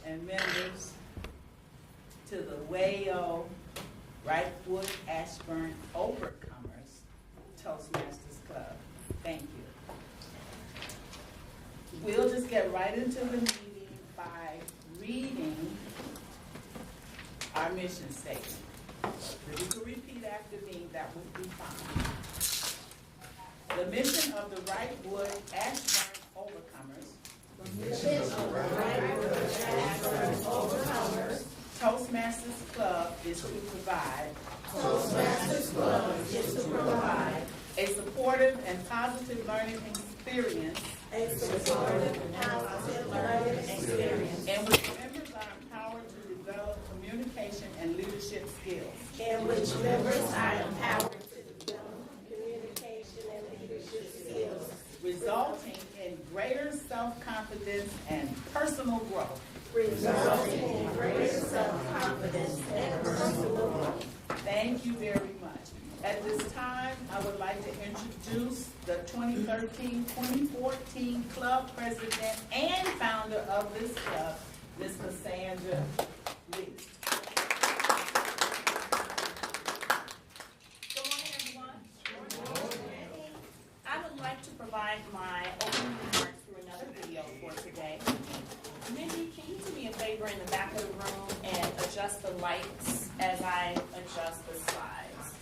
and members to the WAO Wrightwood-Ashburn Overcomers Toastmasters Club. Thank you. We'll just get right into the meeting by reading our mission statement. If you could repeat after me, that would be fine. The mission of the Wrightwood-Ashburn Overcomers. Toastmasters Club is to provide. A supportive and positive learning experience. In which members are empowered to develop communication and leadership skills. Resulting in greater self-confidence and personal growth. Thank you very much. At this time, I would like to introduce the 2013-2014 club president and founder of this club, Ms. Cassandra Lee. Good morning, everyone. I would like to provide my opening remarks through another video for today. Mindy, can you do me a favor in the back of the room and adjust the lights as I adjust the slides?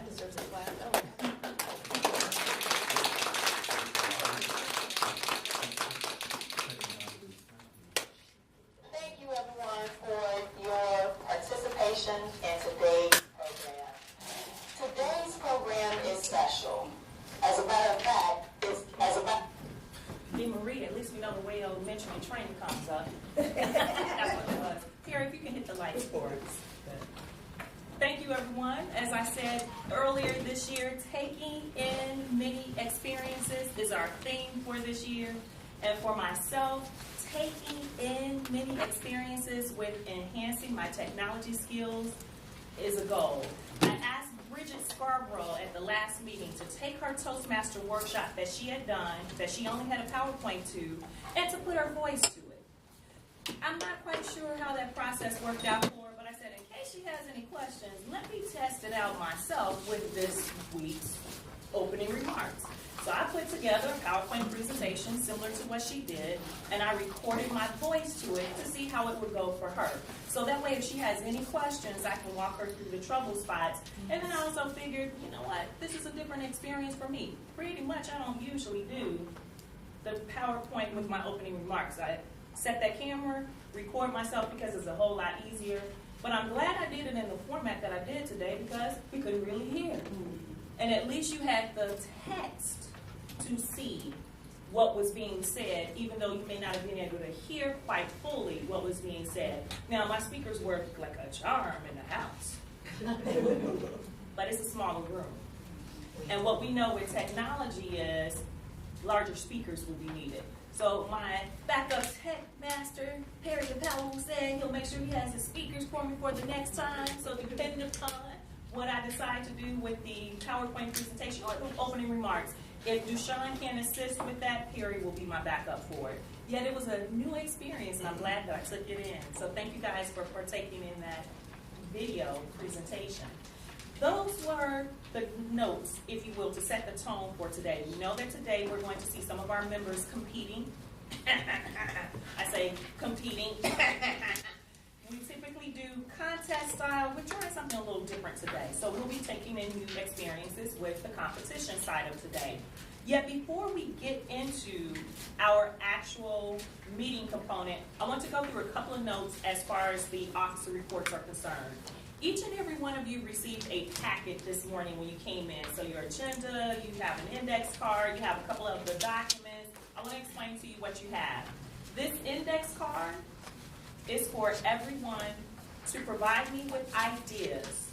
deserves a clap. Oh. Thank you, everyone, for your participation in today's program. Today's program is special. As a matter of fact, Hey, Marie, at least we know the WAO mentoring and training comes up. That's what it was. Here, if you can hit the lights for us. Thank you, everyone. As I said earlier this year, taking in many experiences is our theme for this year. And for myself, taking in many experiences with enhancing my technology skills is a goal. I asked Bridget Scarborough at the last meeting to take her Toastmaster workshop that she had done, that she only had a PowerPoint to, and to put her voice to it. I'm not quite sure how that process worked out for her, but I said, in case she has any questions, let me test it out myself with this week's opening remarks. So I put together a PowerPoint presentation similar to what she did, and I recorded my voice to it to see how it would go for her. So that way, if she has any questions, I can walk her through the trouble spots. And then I also figured, you know what, this is a different experience for me. Pretty much, I don't usually do the PowerPoint with my opening remarks. I set that camera, record myself because it's a whole lot easier. But I'm glad I did it in the format that I did today because we couldn't really hear. And at least you had the text to see what was being said, even though you may not have been able to hear quite fully what was being said. Now, my speakers work like a charm in the house, but it's a smaller room. And what we know with technology is larger speakers will be needed. So my backup tech master, Perry Powell, said he'll make sure he has his speakers for me for the next time. So depending upon what I decide to do with the PowerPoint presentation or the opening remarks, if Dushan can assist with that, Perry will be my backup for it. Yet it was a new experience, and I'm glad that I took it in. So thank you guys for partaking in that video presentation. Those were the notes, if you will, to set the tone for today. We know that today we're going to see some of our members competing. I say competing. We typically do contest style. We're trying something a little different today. So we'll be taking in new experiences with the competition side of today. Yet before we get into our actual meeting component, I want to go through a couple of notes as far as the officer reports are concerned. Each and every one of you received a packet this morning when you came in. So your agenda, you have an index card, you have a couple of the documents. I want to explain to you what you have. This index card is for everyone to provide me with ideas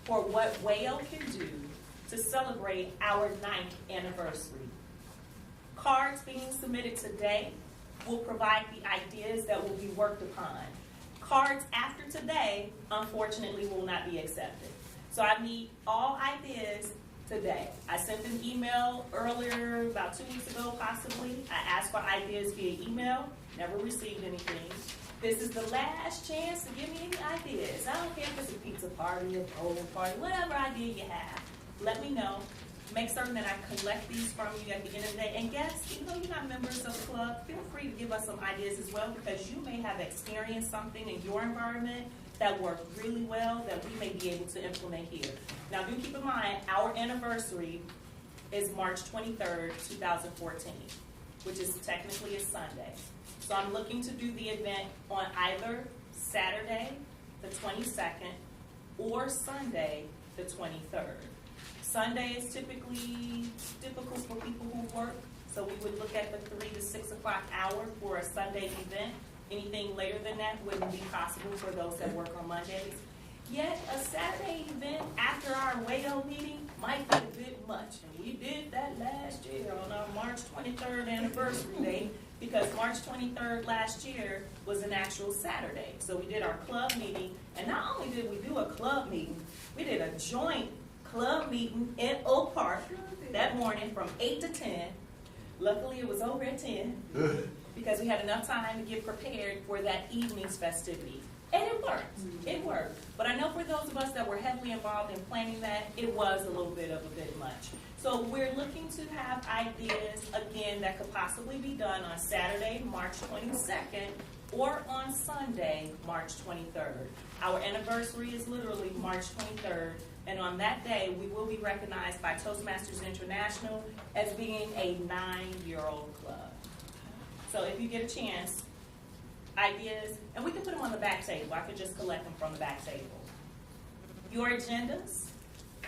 for what WAO can do to celebrate our 9th anniversary. Cards being submitted today will provide the ideas that will be worked upon. Cards after today, unfortunately, will not be accepted. So I need all ideas today. I sent an email earlier, about 2 weeks ago possibly. I asked for ideas via email, never received anything. This is the last chance to give me any ideas. I don't care if it's a pizza party, a bowling party, whatever idea you have. Let me know. Make certain that I collect these from you at the end of the day. And guests, even though you're not members of the club, feel free to give us some ideas as well, because you may have experienced something in your environment that worked really well that we may be able to implement here. Now, do keep in mind, our anniversary is March 23rd, 2014, which is technically a Sunday. So I'm looking to do the event on either Saturday, the 22nd, or Sunday, the 23rd. Sunday is typically difficult for people who work, so we would look at the 3 to 6 o'clock hour for a Sunday event. Anything later than that wouldn't be possible for those that work on Mondays. Yet a Saturday event after our WAO meeting might be a bit much. And we did that last year on our March 23rd anniversary day, because March 23rd last year was an actual Saturday. So we did our club meeting, and not only did we do a club meeting, we did a joint club meeting in Oak Park that morning from 8 to 10. Luckily, it was over at 10 because we had enough time to get prepared for that evening's festivity. And it worked. It worked. But I know for those of us that were heavily involved in planning that, it was a little bit of a bit much. So we're looking to have ideas, again, that could possibly be done on Saturday, March 22nd, or on Sunday, March 23rd. Our anniversary is literally March 23rd. And on that day, we will be recognized by Toastmasters International as being a 9-year-old club. So if you get a chance, ideas, and we can put them on the back table. I could just collect them from the back table. Your agendas.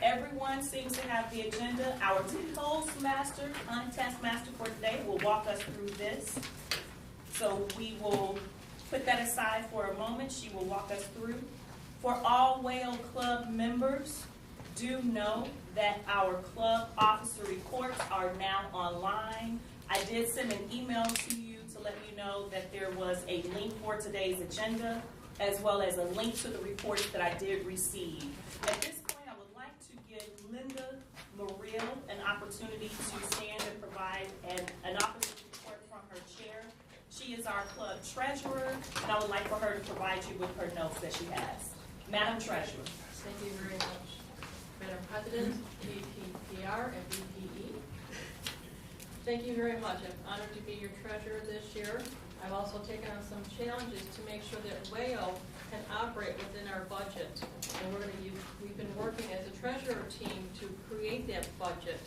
Everyone seems to have the agenda. Our Toastmaster, contest master for today, will walk us through this. So we will put that aside for a moment. She will walk us through. For all WAO Club members, do know that our club officer reports are now online. I did send an email to you to let you know that there was a link for today's agenda, as well as a link to the reports that I did receive. At this point, I would like to give Linda Muriel an opportunity to stand and provide an officer report from her chair. She is our club treasurer, and I would like for her to provide you with her notes that she has. Madam Treasurer. Thank you very much, Madam President, VPPR, and VPE. Thank you very much. I'm honored to be your treasurer this year. I've also taken on some challenges to make sure that WAO can operate within our budget. And we've been working as a treasurer team to create that budget.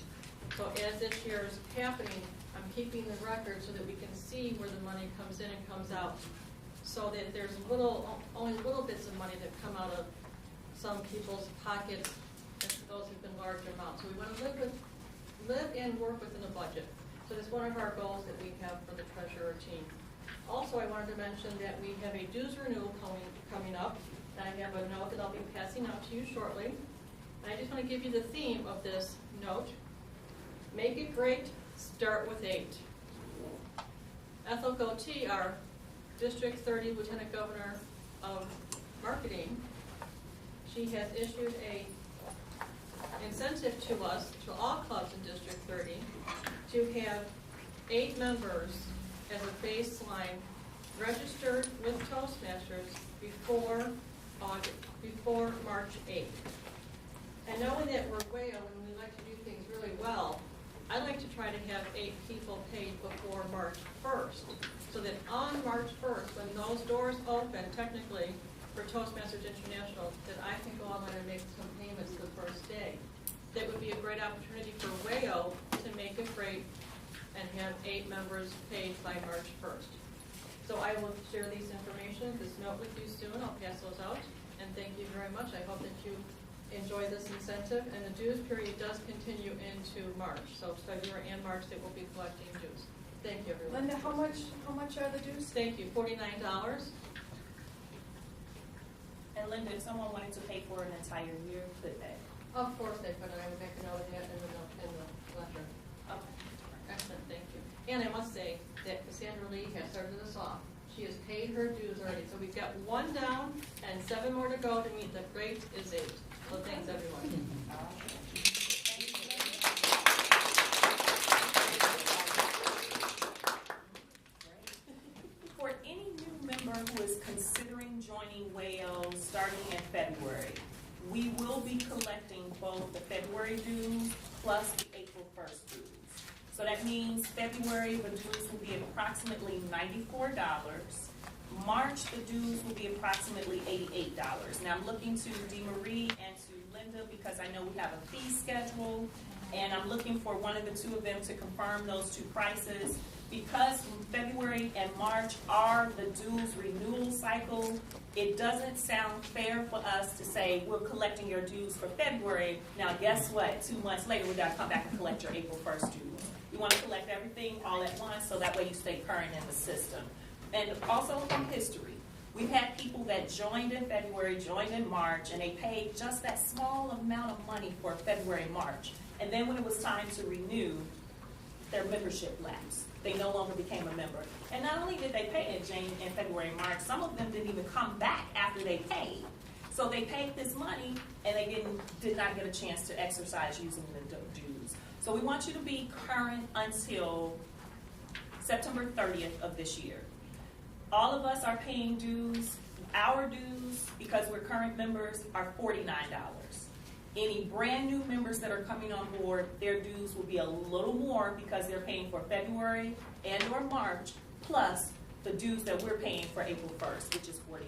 So as this year is happening, I'm keeping the record so that we can see where the money comes in and comes out, so that there's only little bits of money that come out of some people's pockets, and those have been large amounts. So we want to live and work within a budget. So that's one of our goals that we have for the treasurer team. Also, I wanted to mention that we have a dues renewal coming up, and I have a note that I'll be passing out to you shortly. And I just want to give you the theme of this note. Make it great, start with 8. Ethel Goatee, our District 30 Lieutenant Governor of Marketing, she has issued a incentive to us, to all clubs in District 30, to have 8 members as a baseline registered with Toastmasters before March 8th. And knowing that we're WAO and we like to do things really well, I like to try to have 8 people paid before March 1st, so that on March 1st, when those doors open, technically, for Toastmasters International, that I can go online and make some payments the first day. That would be a great opportunity for WAO to make it great and have 8 members paid by March 1st. So I will share this note with you soon. I'll pass those out. And thank you very much. I hope that you enjoy this incentive. And the dues period does continue into March. So February and March they will be collecting dues. Thank you, everyone. Linda, how much are the dues? Thank you. $49. And Linda, if someone wanted to pay for an entire year, could they? Of course they could. I would make a note of that in the letter. Okay. Excellent, thank you. And I must say that Cassandra Lee has started us off. She has paid her dues already. So we've got 1 down and 7 more to go to meet the rate is 8. So thanks, everyone. For any new member who is considering joining WAO starting in February, we will be collecting both the February dues plus the April 1st dues. So that means February, the dues will be approximately $94. March, the dues will be approximately $88. Now I'm looking to DeMarie and to Linda because I know we have a fee schedule, and I'm looking for one of the two of them to confirm those 2 prices. Because February and March are the dues renewal cycle, it doesn't sound fair for us to say we're collecting your dues for February. Now guess what? 2 months later, we got to come back and collect your April 1st dues. We want to collect everything all at once so that way you stay current in the system. And also from history, we've had people that joined in February, joined in March, and they paid just that small amount of money for February and March. And then when it was time to renew, their membership lapsed. They no longer became a member. And not only did they pay it in February and March, some of them didn't even come back after they paid. So they paid this money and they did not get a chance to exercise using the dues. So we want you to be current until September 30th of this year. All of us are paying dues. Our dues, because we're current members, are $49. Any brand new members that are coming on board, their dues will be a little more because they're paying for February and or March, plus the dues that we're paying for April 1st, which is $49.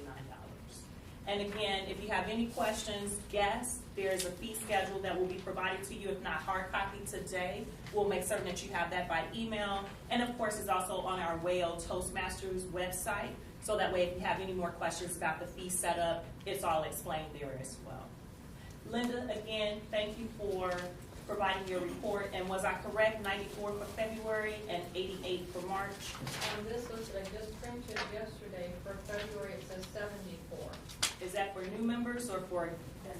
And again, if you have any questions, guests, there's a fee schedule that will be provided to you, if not hard copy today. We'll make certain that you have that by email. And of course, it's also on our WAO Toastmasters website. So that way, if you have any more questions about the fee setup, it's all explained there as well. Linda, again, thank you for providing your report. And was I correct, 94 for February and 88 for March? This was, I just printed yesterday, for February it says 74. Is that for new members or for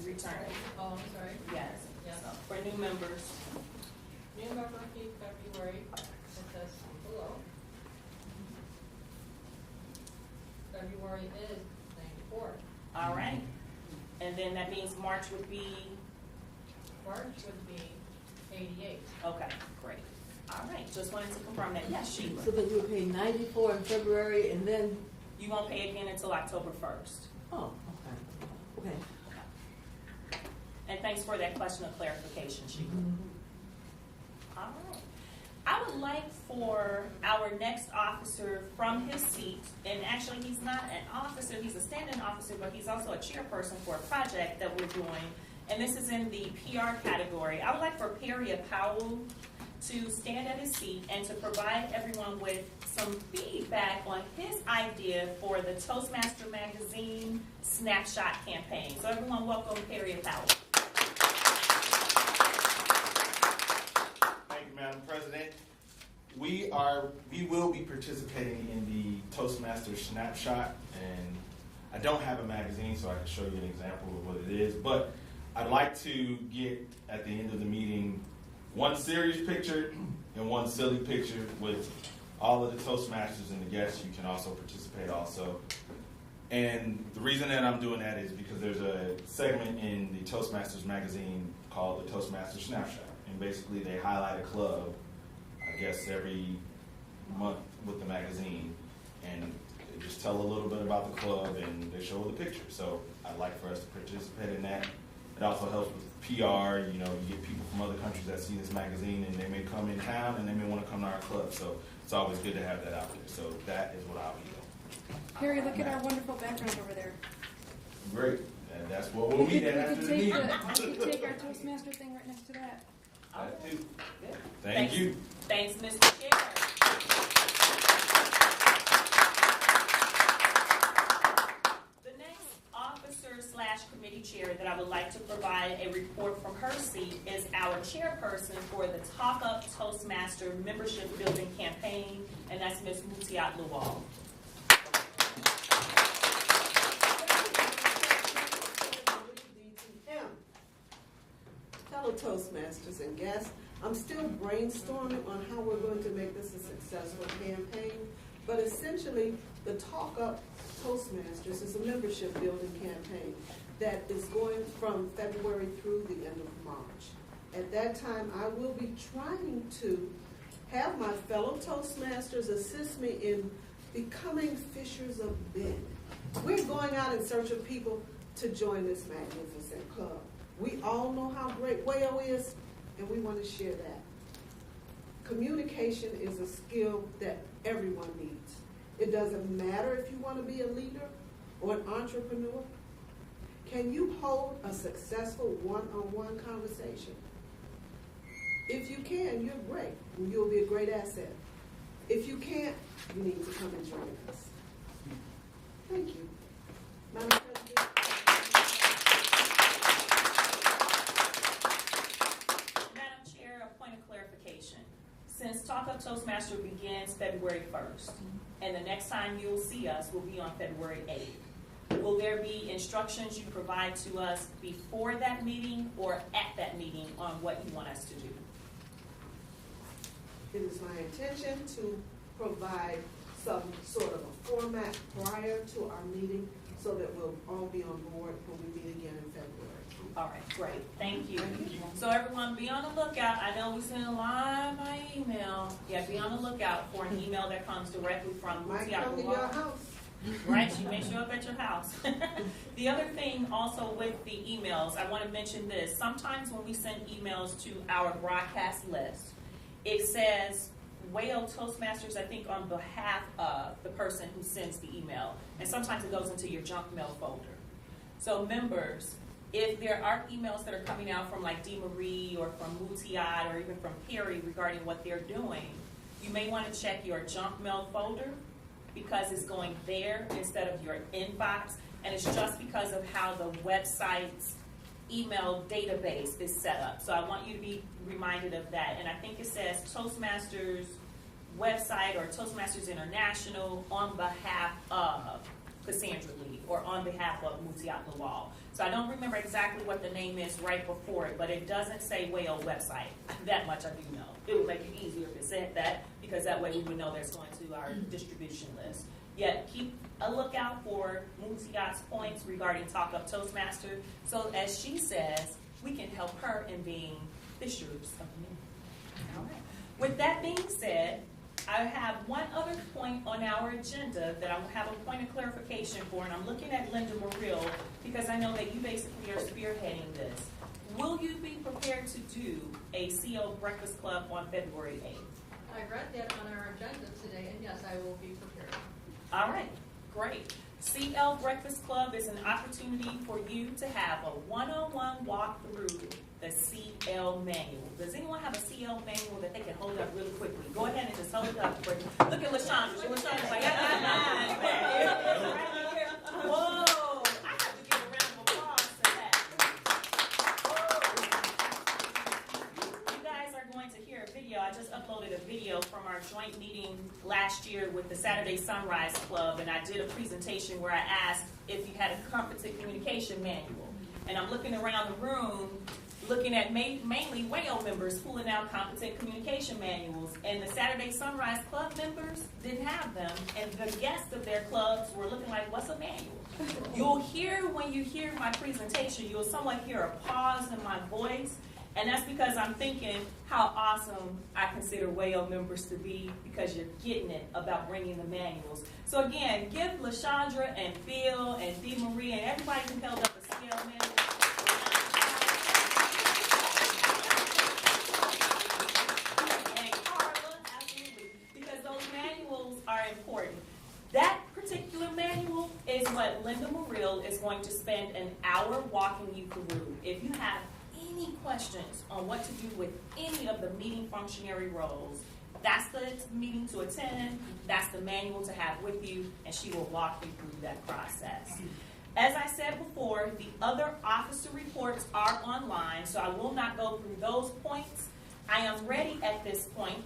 returning? Oh, I'm sorry. Yes. Yes. So, for new members. New member fee February, it says below. February is 94. All right. And then that means March would be, March would be 88. okay, great. All right, just wanted to confirm that. Yes, Sheila. So then you would pay 94 in February and then, You won't pay again until October 1st. oh, okay. Okay. And thanks for that question of clarification, Sheila. All right. I would like for our next officer from his seat, and actually he's not an officer, he's a standing officer, but he's also a chairperson for a project that we're doing, and this is in the PR category. I would like for Perry Powell to stand at his seat and to provide everyone with some feedback on his idea for the Toastmaster Magazine Snapshot campaign. So everyone welcome Perry Powell. Thank you, Madam President. We will be participating in the Toastmasters Snapshot, and I don't have a magazine, so I can show you an example of what it is, but I'd like to get, at the end of the meeting, one serious picture and one silly picture with all of the Toastmasters and the guests. You can also participate also. And the reason that I'm doing that is because there's a segment in the Toastmasters magazine called the Toastmasters Snapshot. And basically they highlight a club, I guess, every month with the magazine. And they just tell a little bit about the club and they show the picture. So I'd like for us to participate in that. It also helps with PR. You know, you get people from other countries that see this magazine and they may come in town and they may want to come to our club. So it's always good to have that out there. So that is what I'll be doing. Harry, look at our wonderful background over there. Great. And that's what we'll meet at after the meeting. We could take our Toastmaster thing right next to that. That too. Good. Thank you. Thanks, Mr. Chair. The next officer/committee chair that I would like to provide a report from her seat is our chairperson for the Talk Up Toastmaster membership building campaign, and that's Ms. Mutiat Luwal. Fellow Toastmasters and guests, I'm still brainstorming on how we're going to make this a successful campaign, but essentially the Talk Up Toastmasters is a membership building campaign that is going from February through the end of March. At that time, I will be trying to have my fellow Toastmasters assist me in becoming fishers of men. We're going out in search of people to join this magnificent club. We all know how great WAO is, and we want to share that. Communication is a skill that everyone needs. It doesn't matter if you want to be a leader or an entrepreneur. Can you hold a successful one-on-one conversation? If you can, you're great, and you'll be a great asset. If you can't, you need to come and join us. Thank you. Madam President. Madam Chair, a point of clarification. Since Talk Up Toastmaster begins February 1st, and the next time you'll see us will be on February 8th, will there be instructions you provide to us before that meeting or at that meeting on what you want us to do? It is my intention to provide some sort of a format prior to our meeting so that we'll all be on board when we meet again in February. All right, great. Thank you. So everyone, be on the lookout. I know we send a lot by email. Yeah, be on the lookout for an email that comes directly from Might Mutiat come to your Luwal. house. Right, she may show up at your house. The other thing also with the emails, I want to mention this. Sometimes when we send emails to our broadcast list, it says WAO Toastmasters, I think, on behalf of the person who sends the email. And sometimes it goes into your junk mail folder. So members, if there are emails that are coming out from like Dee Marie or from Mutiat or even from Perry regarding what they're doing, you may want to check your junk mail folder because it's going there instead of your inbox. And it's just because of how the website's email database is set up. So I want you to be reminded of that. And I think it says Toastmasters website or Toastmasters International on behalf of Cassandra Lee or on behalf of Mutiat Lawal. So I don't remember exactly what the name is right before it, but it doesn't say WAO website. That much I do know. It would make it easier if it said that, because that way we would know that's going to our distribution list. Yet keep a lookout for Mutiat's points regarding Talk Up Toastmaster. So as she says, we can help her in being fishers of men. All right. With that being said, I have one other point on our agenda that I have a point of clarification for, and I'm looking at Linda Muriel because I know that you basically are spearheading this. Will you be prepared to do a CO Breakfast Club on February 8th? I read that on our agenda today, and yes, I will be prepared. All right, great. CL Breakfast Club is an opportunity for you to have a one-on-one walk through the CL manual. Does anyone have a CL manual that they can hold up really quickly? Go ahead and just hold it up. Look at LaShondra. LaShondra's like, whoa, I have to give a round of applause to that. Whoa. You guys are going to hear a video. I just uploaded a video from our joint meeting last year with the Saturday Sunrise Club, and I did a presentation where I asked if you had a competent communication manual. And I'm looking around the room, looking at mainly WAO members pulling out competent communication manuals, and the Saturday Sunrise Club members didn't have them, and the guests of their clubs were looking like, what's a manual? You'll hear, when you hear my presentation, you'll somewhat hear a pause in my voice, and that's because I'm thinking how awesome I consider WAO members to be, because you're getting it about bringing the manuals. So again, give LaShondra and Phil and Dee Marie and everybody who held up a scale manual. Important. That particular manual is what Linda Muriel is going to spend an hour walking you through. If you have any questions on what to do with any of the meeting functionary roles, that's the meeting to attend, that's the manual to have with you, and she will walk you through that process. As I said before, the other officer reports are online, so I will not go through those points. I am ready at this point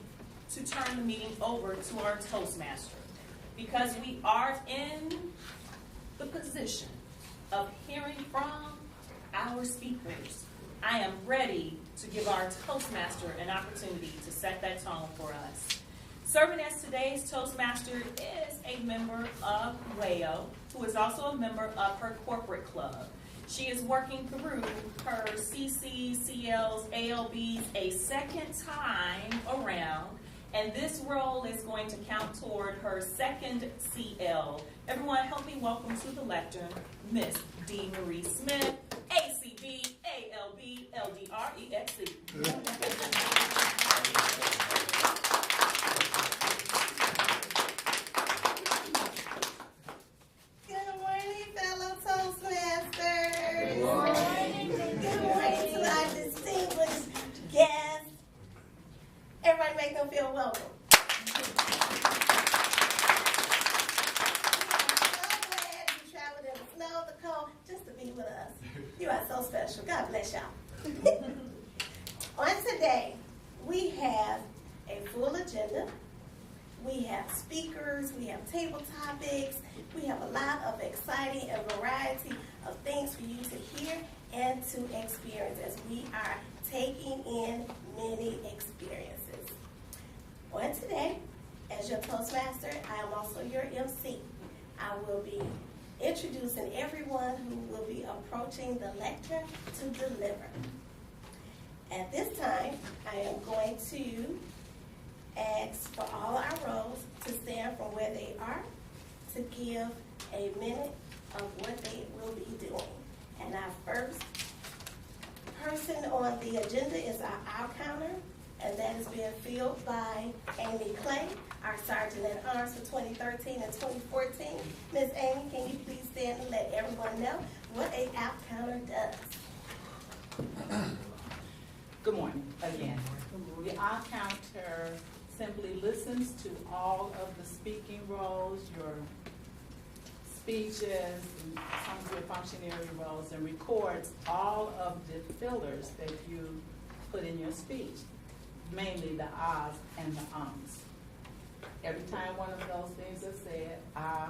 to turn the meeting over to our Toastmaster, because we are in the position of hearing from our speakers. I am ready to give our Toastmaster an opportunity to set that tone for us. Serving as today's Toastmaster is a member of WAO, who is also a member of her corporate club. She is working through her CCs, CLs, ALBs a second time around, and this role is going to count toward her second CL. Everyone help me welcome to the lectern, Miss Dee Marie Smith, ACB, ALB, LDREXC. Good morning, fellow Toastmasters. Good morning. Good morning to our distinguished guests. Everybody make them feel welcome. I'm so glad you traveled in the snow, the cold, just to be with us. You are so special. God bless y'all. On today, we have a full agenda. We have speakers, we have table topics, we have a lot of exciting and variety of things for you to hear and to experience as we are taking in many experiences. On today, as your Toastmaster, I am also your MC. I will be introducing everyone who will be approaching the lectern to deliver. At this time, I am going to ask for all our roles to stand from where they are to give a minute of what they will be doing. And our first person on the agenda is our counter, and that is being filled by Amy Clay, our Sergeant at Arms for 2013 and 2014. Ms. Amy, can you please stand and let everyone know what a out counter does? Good morning again. The eye counter simply listens to all of the speaking roles, your speeches, and some of your functionary roles, and records all of the fillers that you put in your speech, mainly the ahs and the ums. Every time one of those things is said, I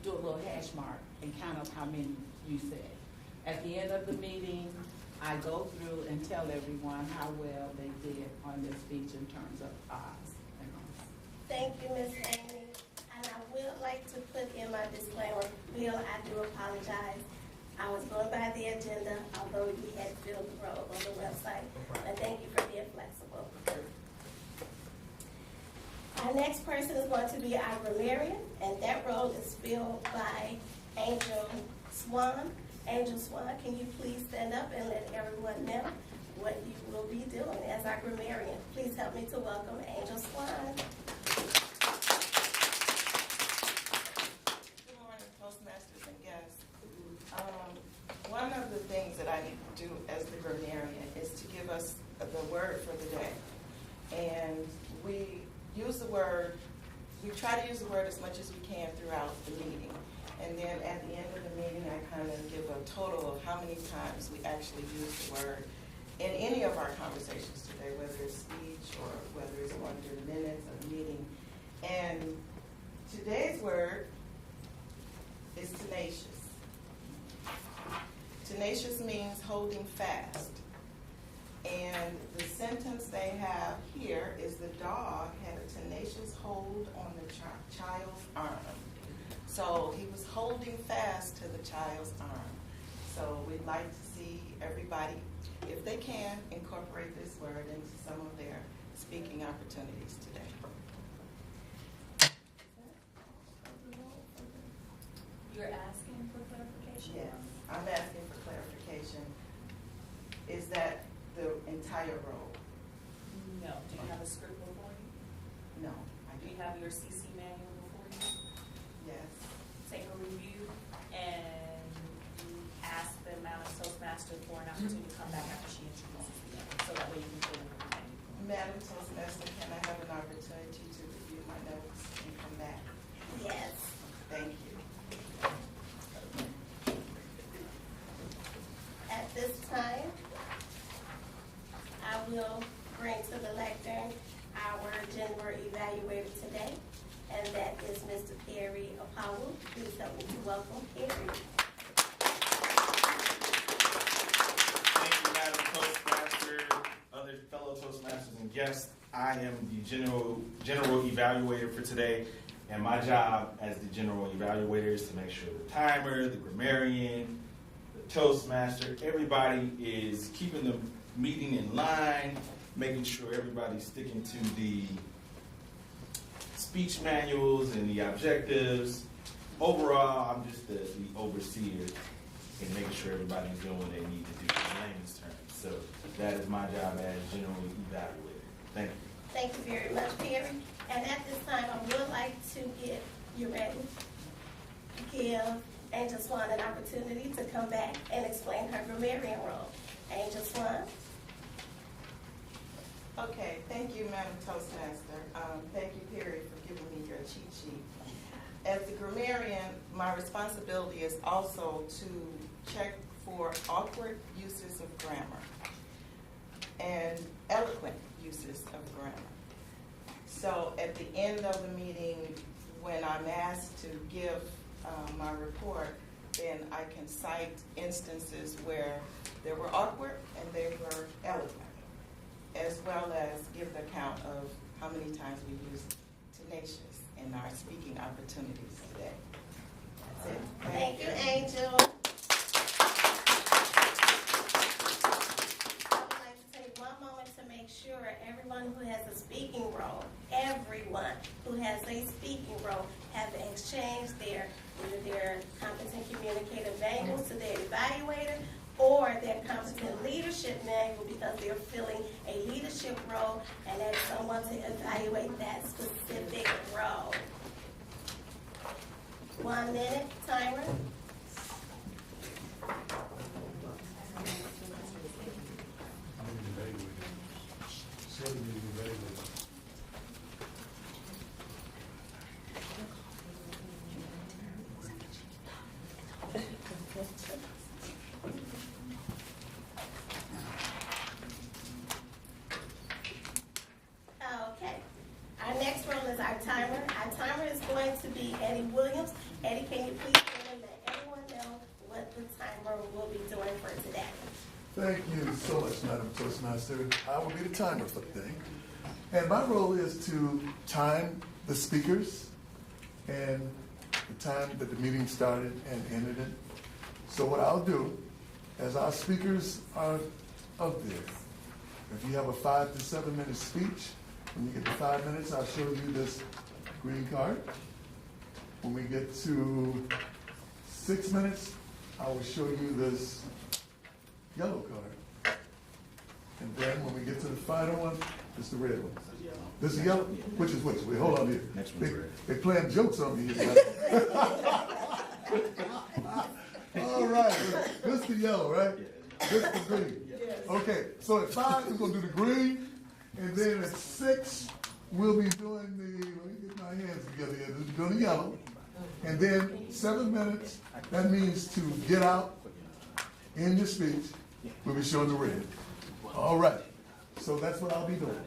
do a little hash mark and count up how many you said. At the end of the meeting, I go through and tell everyone how well they did on their speech in terms of ahs and ums. Thank you, Ms. Amy. And I would like to put in my disclaimer, Bill, I do apologize. I was going by the agenda, although we had filled the role on the website. But thank you for being flexible. Our next person is going to be our grammarian, and that role is filled by Angel Swan. Angel Swan, can you please stand up and let everyone know what you will be doing as our grammarian? Please help me to welcome Angel Swan. Good morning, Toastmasters and guests. One of the things that I need to do as the grammarian is to give us the word for the day. And we try to use the word as much as we can throughout the meeting. And then at the end of the meeting, I kind of give a total of how many times we actually use the word in any of our conversations today, whether it's speech or whether it's under the minutes of the meeting. And today's word is tenacious. Tenacious means holding fast. And the sentence they have here is the dog had a tenacious hold on the child's arm. So he was holding fast to the child's arm. So we'd like to see everybody, if they can, incorporate this word into some of their speaking opportunities today. You're asking for clarification? Yes, I'm asking for clarification. Is that the entire role? No. Do you have a script before you? No. Do you have your CC manual before you? Yes. Take a review and ask the Madam Toastmaster for an opportunity to come back after she introduces the other, so that way you can fill in everything. Madam Toastmaster, can I have an opportunity to review my notes and come back? Yes. Thank you. At this time, I will bring to the lectern our gender evaluator today, and that is Mr. Perry Apollo. Please help me to welcome Perry. Thank you, Madam Toastmaster, other fellow Toastmasters and guests. I am the general evaluator for today, and my job as the general evaluator is to make sure the timer, the grammarian, the Toastmaster, everybody is keeping the meeting in line, making sure everybody's sticking to the speech manuals and the objectives. Overall, I'm just the overseer in making sure everybody's doing what they need to do in layman's terms. So that is my job as general evaluator. Thank you. Thank you very much, Perry. And at this time, I would like to give Angel Swan an opportunity to come back and explain her grammarian role. Angel Swan. Okay, thank you, Madam Toastmaster. Thank you, Perry, for giving me your cheat sheet. As the grammarian, my responsibility is also to check for awkward uses of grammar and eloquent uses of grammar. So at the end of the meeting, when I'm asked to give my report, then I can cite instances where they were awkward and they were eloquent, as well as give the count of how many times we use tenacious in our speaking opportunities today. That's it. Thank you, Angel. I would like to take one moment to make sure everyone who has a speaking role, everyone who has a speaking role, have exchanged their competent communicative manuals to their evaluator, or their competent leadership manual because they're filling a leadership role and there's someone to evaluate that specific role. 1 minute timer. Okay. Our next role is our timer. Our timer is going to be Eddie Williams. Eddie, can you please go and let everyone know what the timer will be doing for today? Thank you so much, Madam Toastmaster. I will be the timer for the day. And my role is to time the speakers and the time that the meeting started and ended it. So what I'll do, as our speakers are up there, if you have a 5 to 7 minute speech, when you get to 5 minutes, I'll show you this green card. When we get to 6 minutes, I will show you this yellow card. And then when we get to the final one, it's the red one. This is yellow? Which is which? Wait, hold on here. Next one's red. They're playing jokes on me here. All right, this is the yellow, right? This is the green. Okay, so at 5, we're going to do the green. And then at 6, we'll be doing the, let me get my hands together here, we're doing the yellow. And then 7 minutes, that means to get out in your speech, we'll be showing the red. All right, so that's what I'll be doing.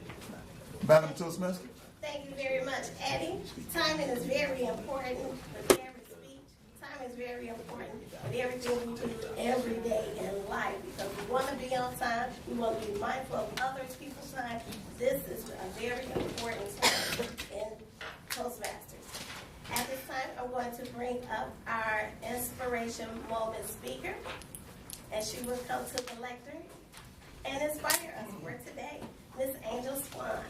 Madam Toastmaster? Thank you very much, Eddie. Timing is very important with every speech. Time is very important with everything we do every day in life because we want to be on time. We want to be mindful of other people's time. This is a very important time in Toastmasters. At this time, I'm going to bring up our inspiration moment speaker, and she will come to the lectern and inspire us for today, Miss Angel Swan.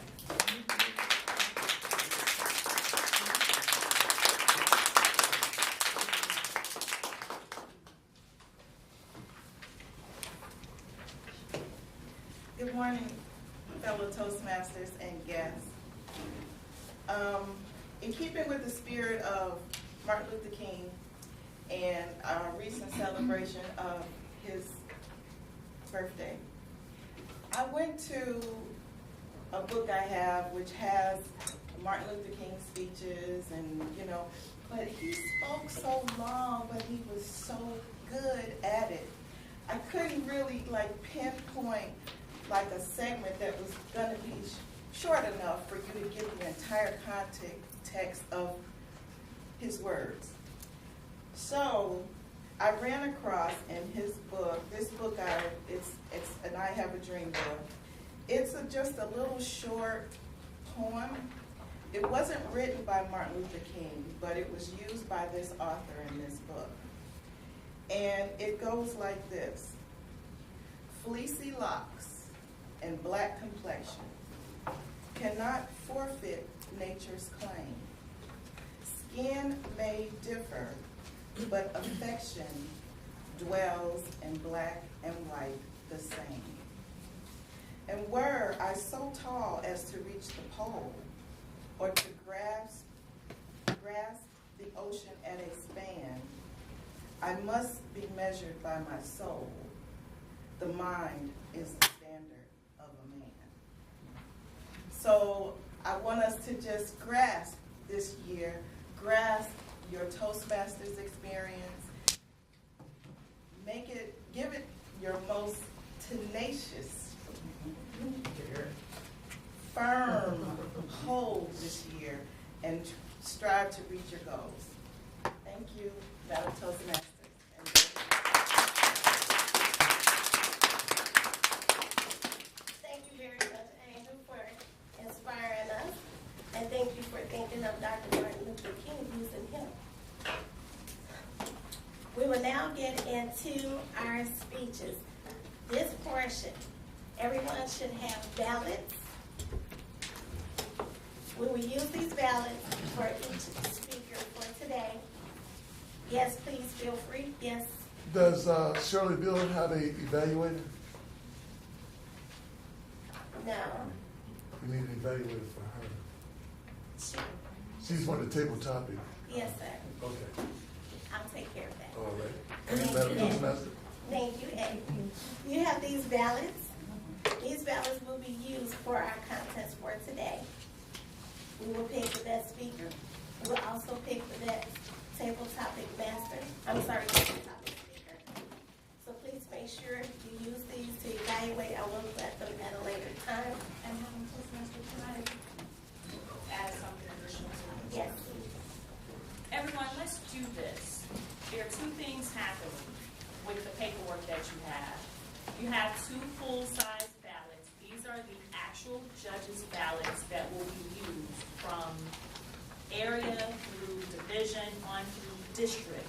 Good morning, fellow Toastmasters and guests. In keeping with the spirit of Martin Luther King and our recent celebration of his birthday, I went to a book I have which has Martin Luther King speeches and, but he spoke so long, but he was so good at it. I couldn't really pinpoint a segment that was going to be short enough for you to get the entire context of his words. So I ran across in his book, this book, it's an I Have a Dream book. It's just a little short poem. It wasn't written by Martin Luther King, but it was used by this author in this book. And it goes like this. Fleecy locks and black complexion cannot forfeit nature's claim. Skin may differ, but affection dwells in black and white the same. And were I so tall as to reach the pole, or to grasp the ocean at a span, I must be measured by my soul. The mind is the standard of a man. So I want us to just grasp this year, grasp your Toastmasters experience, give it your most tenacious, firm hold this year, and strive to reach your goals. Thank you, Madam Toastmasters. Thank you very much, Angel, for inspiring us, and thank you for thinking of Dr. Martin Luther King, using him. We will now get into our speeches. This portion, everyone should have ballots. We will use these ballots for each speaker for today. Yes, please feel free. Yes, Does Shirley Bill have a evaluator? No. We need an evaluator for her. Sure. She's one of the table topic. Yes, sir. Okay. I'll take care of that. All right. Madam Toastmaster? Thank you, Eddie. You have these ballots. These ballots will be used for our contest for today. We will pick the best speaker. We'll also pick the best table topic master. Table topic speaker. So please make sure you use these to evaluate. I will let them at a later time. And have them Toastmaster tonight. Add something additional to it. Yes. Everyone, let's do this. There are two things happening with the paperwork that you have. You have two full-size ballots. These are the actual judges' ballots that will be used from area through division on through district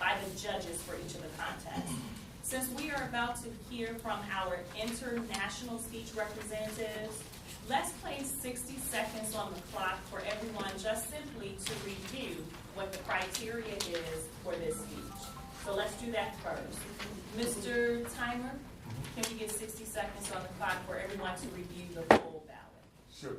by the judges for each of the contests. Since we are about to hear from our international speech representatives, let's place 60 seconds on the clock for everyone just simply to review what the criteria is for this speech. So let's do that first. Mr. Timer, can we get 60 seconds on the clock for everyone to review the full ballot? Sure.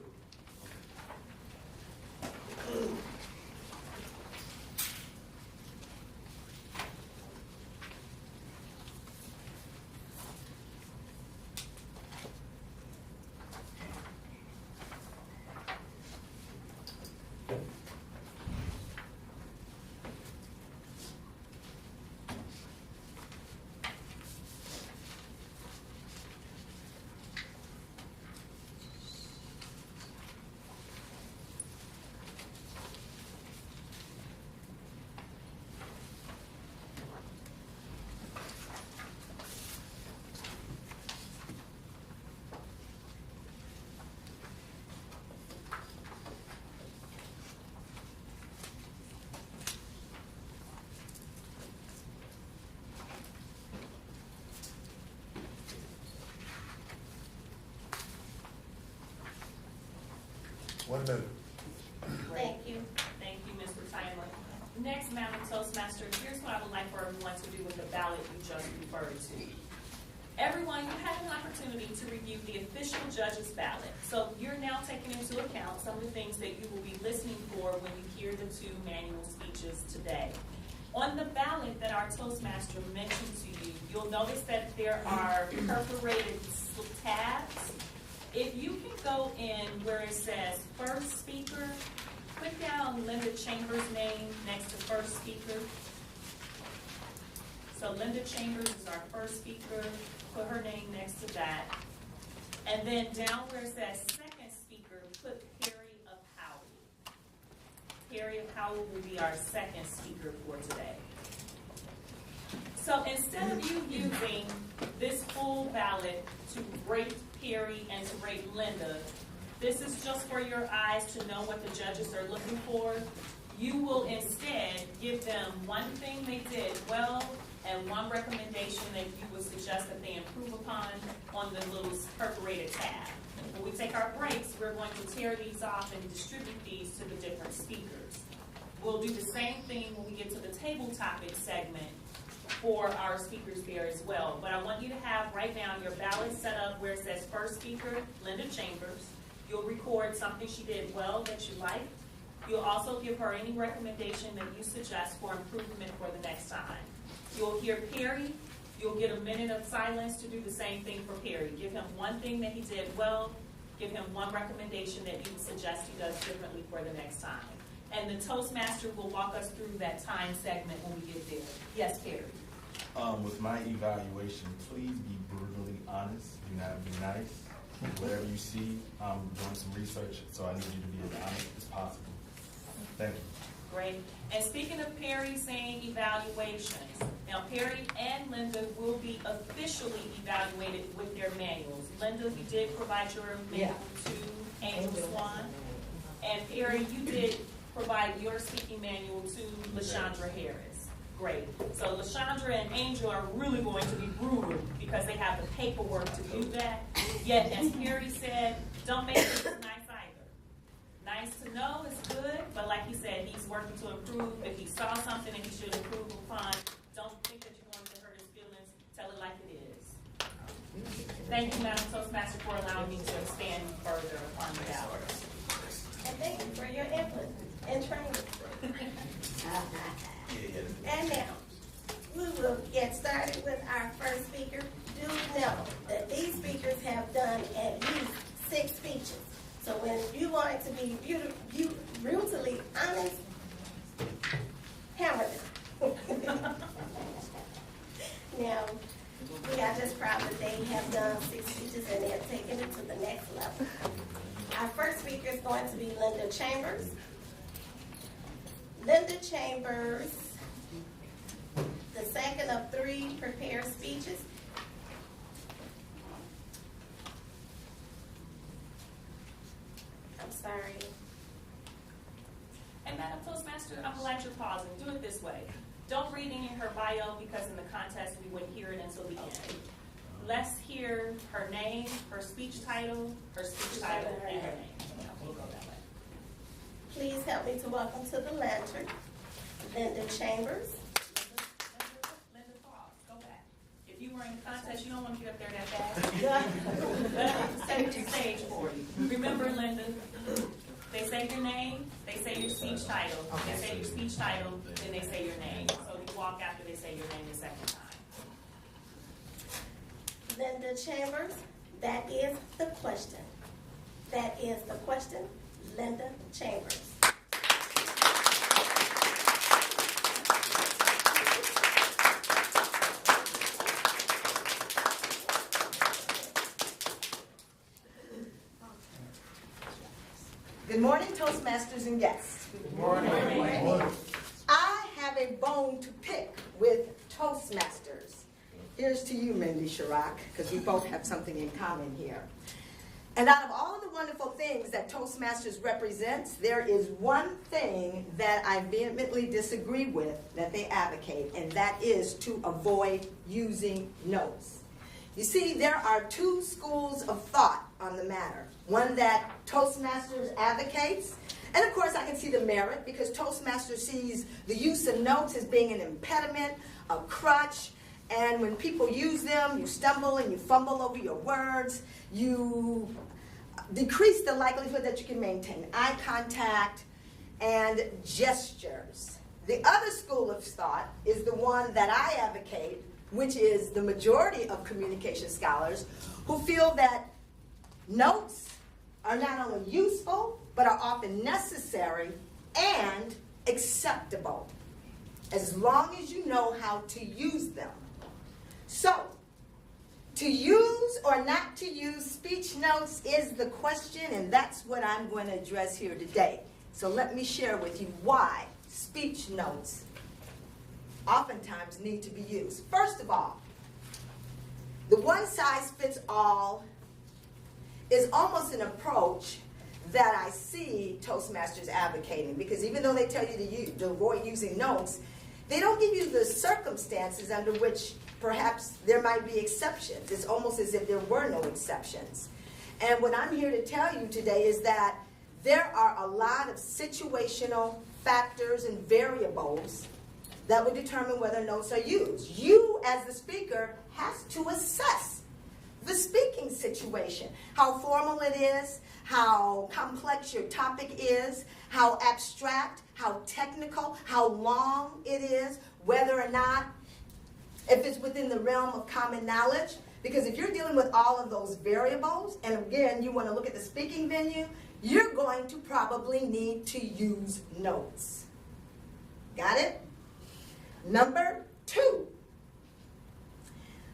One minute. Thank you. Thank you, Mr. Timer. Next, Madam Toastmaster, here's what I would like for everyone to do with the ballot you just referred to. Everyone, you had an opportunity to review the official judge's ballot. So you're now taking into account some of the things that you will be listening for when you hear the two manual speeches today. On the ballot that our Toastmaster mentioned to you, you'll notice that there are perforated tabs. If you can go in where it says first speaker, put down Linda Chambers' name next to first speaker. So Linda Chambers is our first speaker. Put her name next to that. And then down where it says second speaker, put Perry of Howell. Perry of Howell will be our second speaker for today. So instead of you using this full ballot to rate Perry and to rate Linda, this is just for your eyes to know what the judges are looking for. You will instead give them one thing they did well and one recommendation that you would suggest that they improve upon on the little perforated tab. When we take our breaks, we're going to tear these off and distribute these to the different speakers. We'll do the same thing when we get to the table topic segment for our speakers there as well. But I want you to have right now your ballot set up where it says first speaker, Linda Chambers. You'll record something she did well that you like. You'll also give her any recommendation that you suggest for improvement for the next time. You'll hear Perry. You'll get a minute of silence to do the same thing for Perry. Give him one thing that he did well. Give him one recommendation that you suggest he does differently for the next time. And the Toastmaster will walk us through that time segment when we get there. Yes, Perry. With my evaluation, please be brutally honest. Do not be nice. Whatever you see, I'm doing some research, so I need you to be as honest as possible. Thank you. Great. And speaking of Perry saying evaluations, now Perry and Linda will be officially evaluated with their manuals. Linda, you did provide your manual to Angel Swan. And Perry, you did provide your speaking manual to LaShondra Harris. Great. So LaShondra and Angel are really going to be brutal because they have the paperwork to do that. Yet, as Perry said, don't make it nice either. Nice to know is good, but like he said, he's working to improve. If he saw something that he should improve upon, don't think that you're going to Thank you, Madam Toastmaster, for allowing me to expand further upon the hours. And thank you for your input and training. And now, we will get started with our first speaker. Do know that these speakers have done at least 6 speeches. So when you want to be brutally honest, hammer them. Now, we are just proud that they have done 6 speeches and they have taken it to the next level. Our first speaker is going to be Linda Chambers. Linda Chambers, the second of 3 prepared speeches. I'm sorry. And Madam Toastmaster, I'm glad you're pausing. Do it this way. Don't read any of her bio because in the contest we wouldn't hear it until the end. Let's hear her name, her speech title, and her name. We'll go that way. Please help me to welcome to the lantern, Linda Chambers. Linda, pause. Go back. If you were in the contest, you don't want to get up there that fast. Let me set the stage for you. Remember, Linda, they say your name, they say your speech title. They say your speech title, then they say your name. So you walk after they say your name the second time. Linda Chambers, that is the question. That is the question, Linda Chambers. Good morning, Toastmasters and guests. Good morning. Good morning. I have a bone to pick with Toastmasters. Here's to you, Mindy Chirac, because we both have something in common here. And out of all of the wonderful things that Toastmasters represents, there is one thing that I vehemently disagree with that they advocate, and that is to avoid using notes. You see, there are 2 schools of thought on the matter. One that Toastmasters advocates, and of course I can see the merit because Toastmasters sees the use of notes as being an impediment, a crutch, and when people use them, you stumble and you fumble over your words, you decrease the likelihood that you can maintain eye contact and gestures. The other school of thought is the one that I advocate, which is the majority of communication scholars who feel that notes are not only useful, but are often necessary and acceptable, as long as you know how to use them. So, to use or not to use speech notes is the question, and that's what I'm going to address here today. So let me share with you why speech notes oftentimes need to be used. First of all, the one-size-fits-all is almost an approach that I see Toastmasters advocating, because even though they tell you to avoid using notes, they don't give you the circumstances under which perhaps there might be exceptions. It's almost as if there were no exceptions. And what I'm here to tell you today is that there are a lot of situational factors and variables that will determine whether notes are used. You, as the speaker, has to assess the speaking situation, how formal it is, how complex your topic is, how abstract, how technical, how long it is, whether or not, if it's within the realm of common knowledge. Because if you're dealing with all of those variables, and again, you want to look at the speaking venue, you're going to probably need to use notes. Got it? Number 2.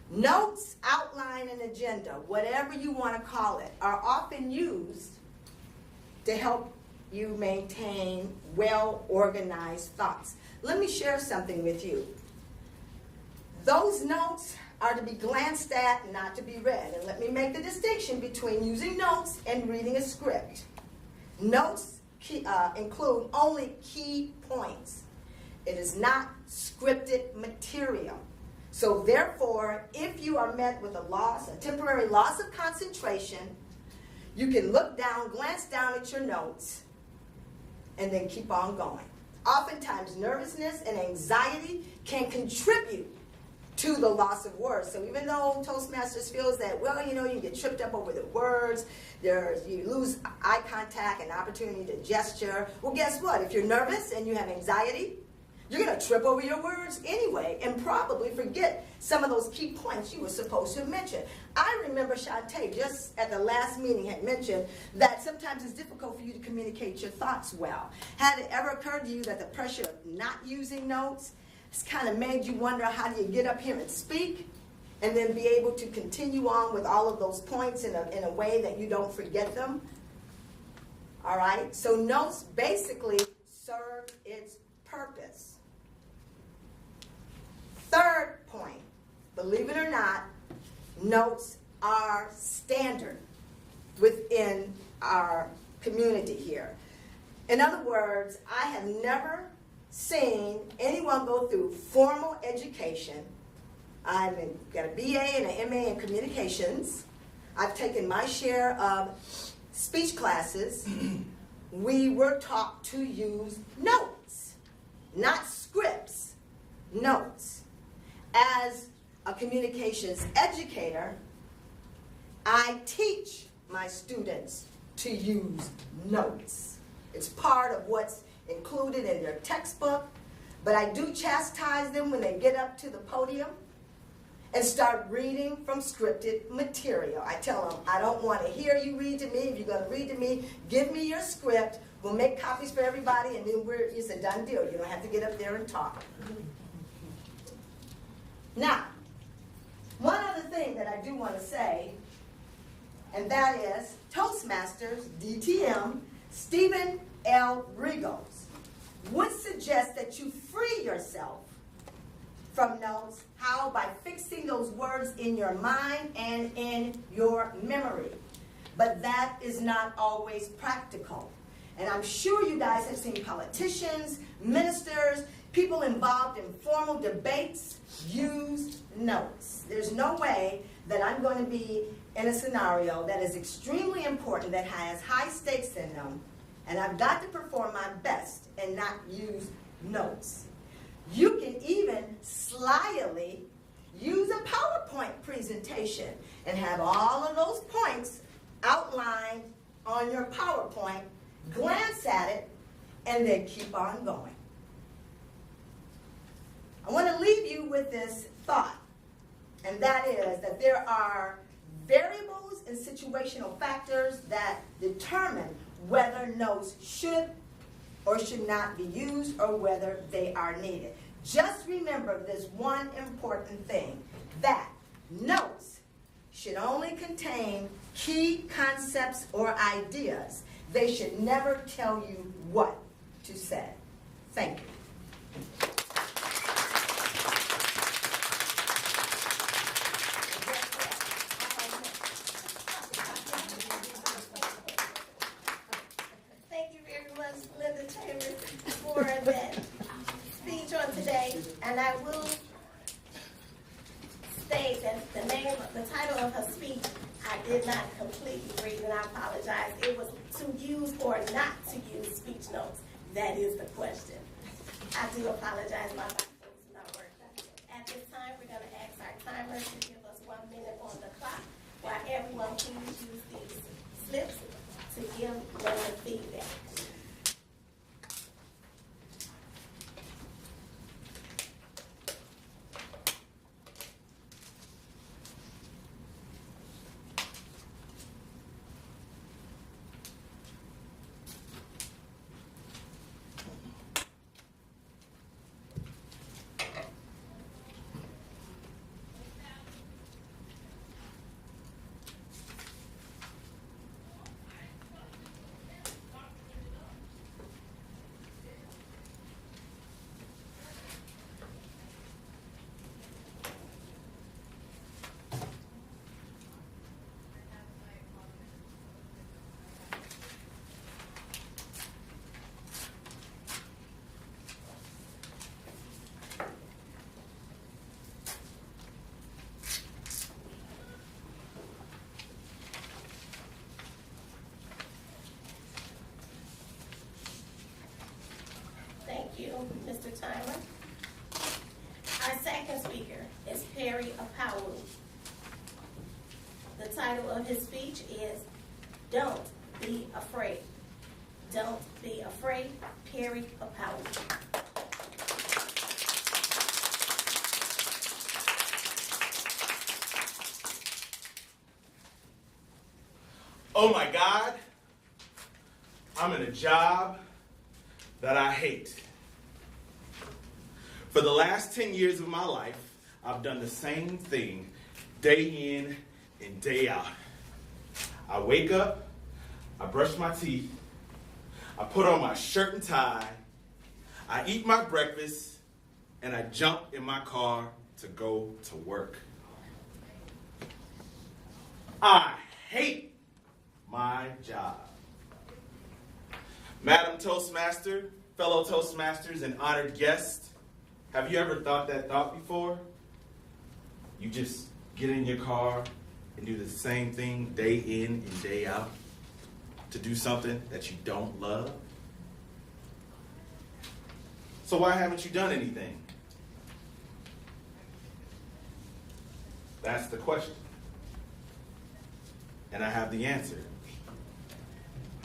Notes outline an agenda, whatever you want to call it, are often used to help you maintain well-organized thoughts. Let me share something with you. Those notes are to be glanced at, not to be read. And let me make the distinction between using notes and reading a script. Notes include only key points. It is not scripted material. So therefore, if you are met with a temporary loss of concentration, you can look down, glance down at your notes, and then keep on going. Oftentimes, nervousness and anxiety can contribute to the loss of words. So even though Toastmasters feels that, well, you know, you get tripped up over the words, you lose eye contact and opportunity to gesture. Well, guess what? If you're nervous and you have anxiety, you're going to trip over your words anyway and probably forget some of those key points you were supposed to mention. I remember Shantae just at the last meeting had mentioned that sometimes it's difficult for you to communicate your thoughts well. Had it ever occurred to you that the pressure of not using notes has kind of made you wonder, how do you get up here and speak and then be able to continue on with all of those points in a way that you don't forget them? All right, so notes basically serve its purpose. Third point, believe it or not, notes are standard within our community here. In other words, I have never seen anyone go through formal education. I've got a BA and an MA in communications. I've taken my share of speech classes. We were taught to use notes, not scripts, notes. As a communications educator, I teach my students to use notes. It's part of what's included in their textbook, but I do chastise them when they get up to the podium and start reading from scripted material. I tell them, I don't want to hear you read to me. If you're going to read to me, give me your script. We'll make copies for everybody, and then it's a done deal. You don't have to get up there and talk. Now, one other thing that I do want to say, and that is Toastmasters, DTM, Stephen L. Rigos, would suggest that you free yourself from notes. How? By fixing those words in your mind and in your memory. But that is not always practical. And I'm sure you guys have seen politicians, ministers, people involved in formal debates use notes. There's no way that I'm going to be in a scenario that is extremely important, that has high stakes in them, and I've got to perform my best and not use notes. You can even slyly use a PowerPoint presentation and have all of those points outlined on your PowerPoint, glance at it, and then keep on going. I want to leave you with this thought, and that is that there are variables and situational factors that determine whether notes should or should not be used or whether they are needed. Just remember this one important thing, that notes should only contain key concepts or ideas. They should never tell you what to say. Thank you. And I will state that the title of her speech, I did not completely read, and I apologize. It was to use or not to use speech notes. That is the question. I do apologize. My mouth is not working. At this time, we're going to ask our timer to give us 1 minute on the clock while everyone please use these slips to give them the feedback. Mr. Tyler. Our second speaker is Perry Apawu. The title of his speech is Don't Be Afraid. Don't Be Afraid, Perry Apawu. Oh my God, I'm in a job that I hate. For the last 10 years of my life, I've done the same thing day in and day out. I wake up, I brush my teeth, I put on my shirt and tie, I eat my breakfast, and I jump in my car to go to work. I hate my job. Madam Toastmaster, fellow Toastmasters, and honored guests, have you ever thought that thought before? You just get in your car and do the same thing day in and day out to do something that you don't love? So why haven't you done anything? That's the question. And I have the answer.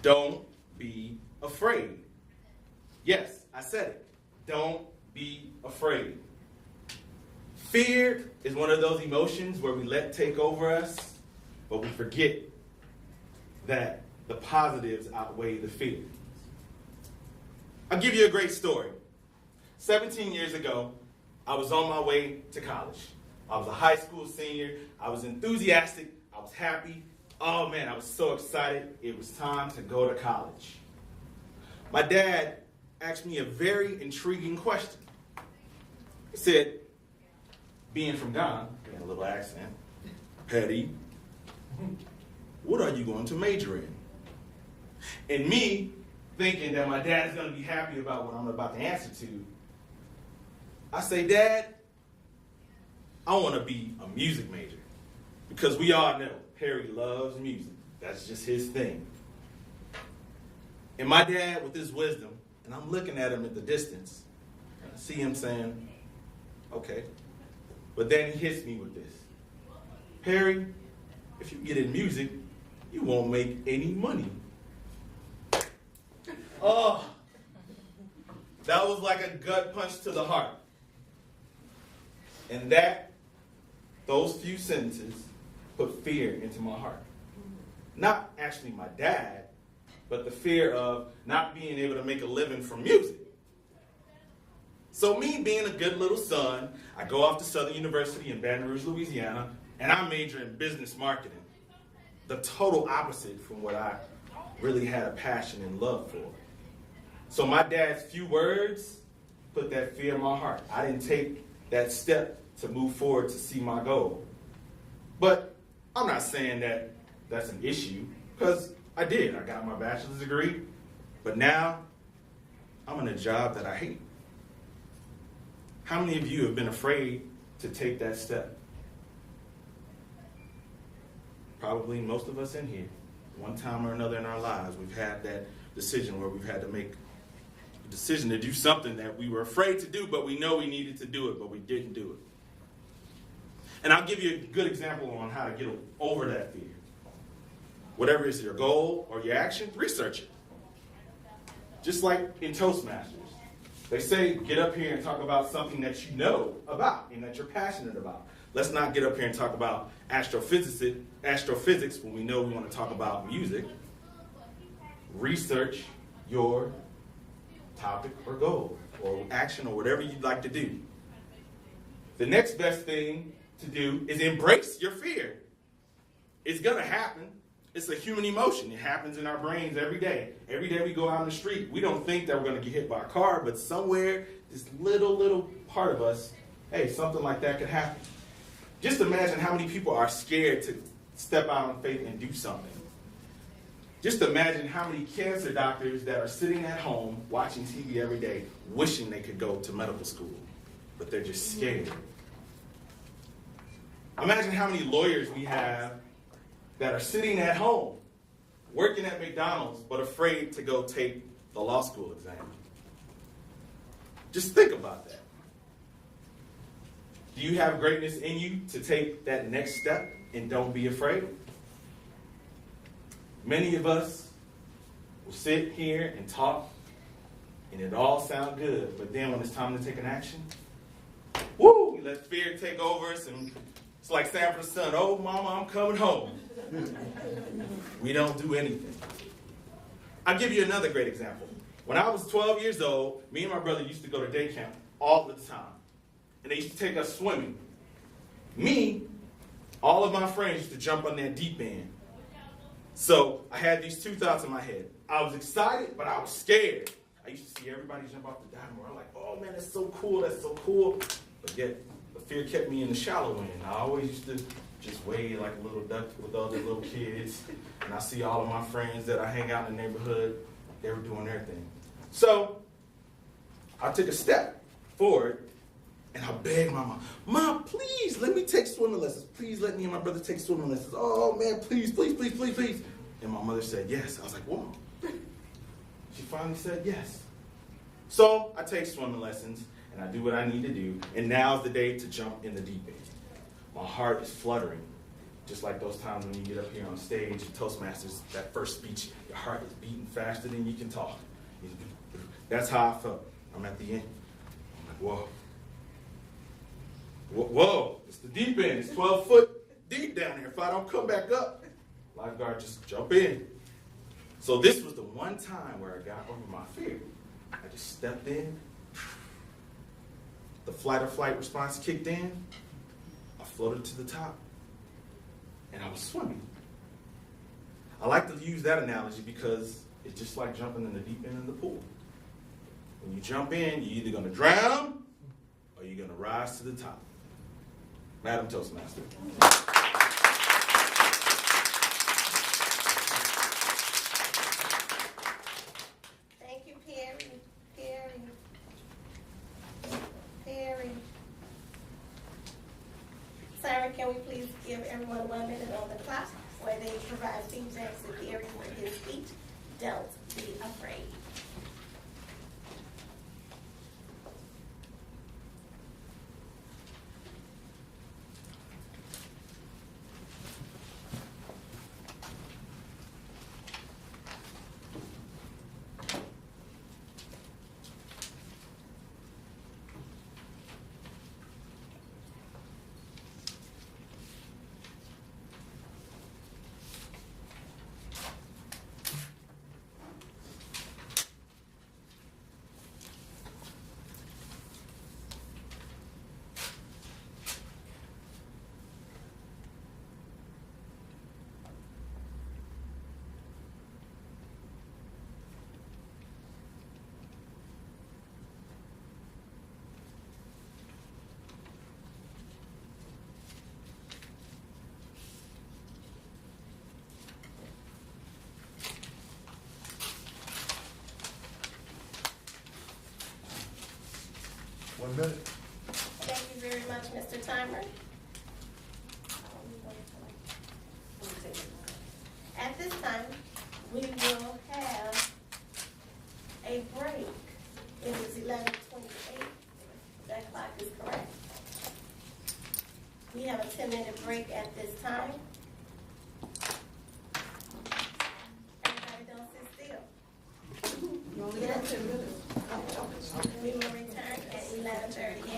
Don't be afraid. Yes, I said it. Don't be afraid. Fear is one of those emotions where we let take over us, but we forget that the positives outweigh the fear. I'll give you a great story. 17 years ago, I was on my way to college. I was a high school senior. I was enthusiastic. I was happy. Oh man, I was so excited. It was time to go to college. My dad asked me a very intriguing question. He said, being from Ghana, a little accent, Patty, what are you going to major in? And me, thinking that my dad is going to be happy about what I'm about to answer to, I say, Dad, I want to be a music major. Because we all know Perry loves music. That's just his thing. And my dad, with his wisdom, and I'm looking at him at the distance, and I see him saying, okay. But then he hits me with this. Perry, if you get in music, you won't make any money. Oh, that was like a gut punch to the heart. And those few sentences put fear into my heart. Not actually my dad, but the fear of not being able to make a living from music. So me being a good little son, I go off to Southern University in Baton Rouge, Louisiana, and I major in business marketing. The total opposite from what I really had a passion and love for. So my dad's few words put that fear in my heart. I didn't take that step to move forward to see my goal. But I'm not saying that that's an issue, because I did. I got my bachelor's degree, but now I'm in a job that I hate. How many of you have been afraid to take that step? Probably most of us in here. One time or another in our lives, we've had that decision where we've had to make a decision to do something that we were afraid to do, but we know we needed to do it, but we didn't do it. And I'll give you a good example on how to get over that fear. Whatever is your goal or your action, research it. Just like in Toastmasters. They say, get up here and talk about something that you know about and that you're passionate about. Let's not get up here and talk about astrophysics when we know we want to talk about music. Research your topic or goal or action or whatever you'd like to do. The next best thing to do is embrace your fear. It's going to happen. It's a human emotion. It happens in our brains every day. Every day we go out on the street, we don't think that we're going to get hit by a car, but somewhere, this little part of us, hey, something like that could happen. Just imagine how many people are scared to step out on faith and do something. Just imagine how many cancer doctors that are sitting at home watching TV every day, wishing they could go to medical school, but they're just scared. Imagine how many lawyers we have that are sitting at home, working at McDonald's, but afraid to go take the law school exam. Just think about that. Do you have greatness in you to take that next step and don't be afraid? Many of us will sit here and talk, and it all sounds good, but then when it's time to take an action, woo, we let fear take over us, and it's like Sanford's son, oh, mama, I'm coming home. We don't do anything. I'll give you another great example. When I was 12 years old, me and my brother used to go to day camp all the time. And they used to take us swimming. Me, all of my friends used to jump on that deep end. So I had these two thoughts in my head. I was excited, but I was scared. I used to see everybody jump off the diving board. I'm like, oh man, that's so cool, that's so cool. But yet, the fear kept me in the shallow end. I always used to just wade like a little duck with other little kids. And I see all of my friends that I hang out in the neighborhood, they were doing their thing. So I took a step forward and I begged my Mom, please let me take swimming lessons. Please let me and my brother take swimming lessons. Oh man, please, please, please, please, please. And my mother said yes. I was like, whoa. She finally said yes. So I take swimming lessons and I do what I need to do. And now's the day to jump in the deep end. My heart is fluttering. Just like those times when you get up here on stage at Toastmasters, that first speech, your heart is beating faster than you can talk. That's how I felt. I'm at the end. I'm like, whoa. Whoa, it's the deep end. It's 12 foot deep down there. If I don't come back up, lifeguard, just jump in. So this was the one time where I got over my fear. I just stepped in. The flight or flight response kicked in. I floated to the top. And I was swimming. I like to use that analogy because it's just like jumping in the deep end of the pool. When you jump in, you're either going to drown or you're going to rise to the top. Madam Toastmaster. Thank you, Perry. Perry. Sarah, can we please give everyone 1 minute on the clock where they provide feedback to Perry for his speech, Don't Be Afraid. One minute. Thank you very much, Mr. Timer. At this time, we will have a break. It is 11:28. That clock is correct. We have a 10-minute break at this time. Everybody don't sit still. You only got 10 minutes. We will return at 11:30.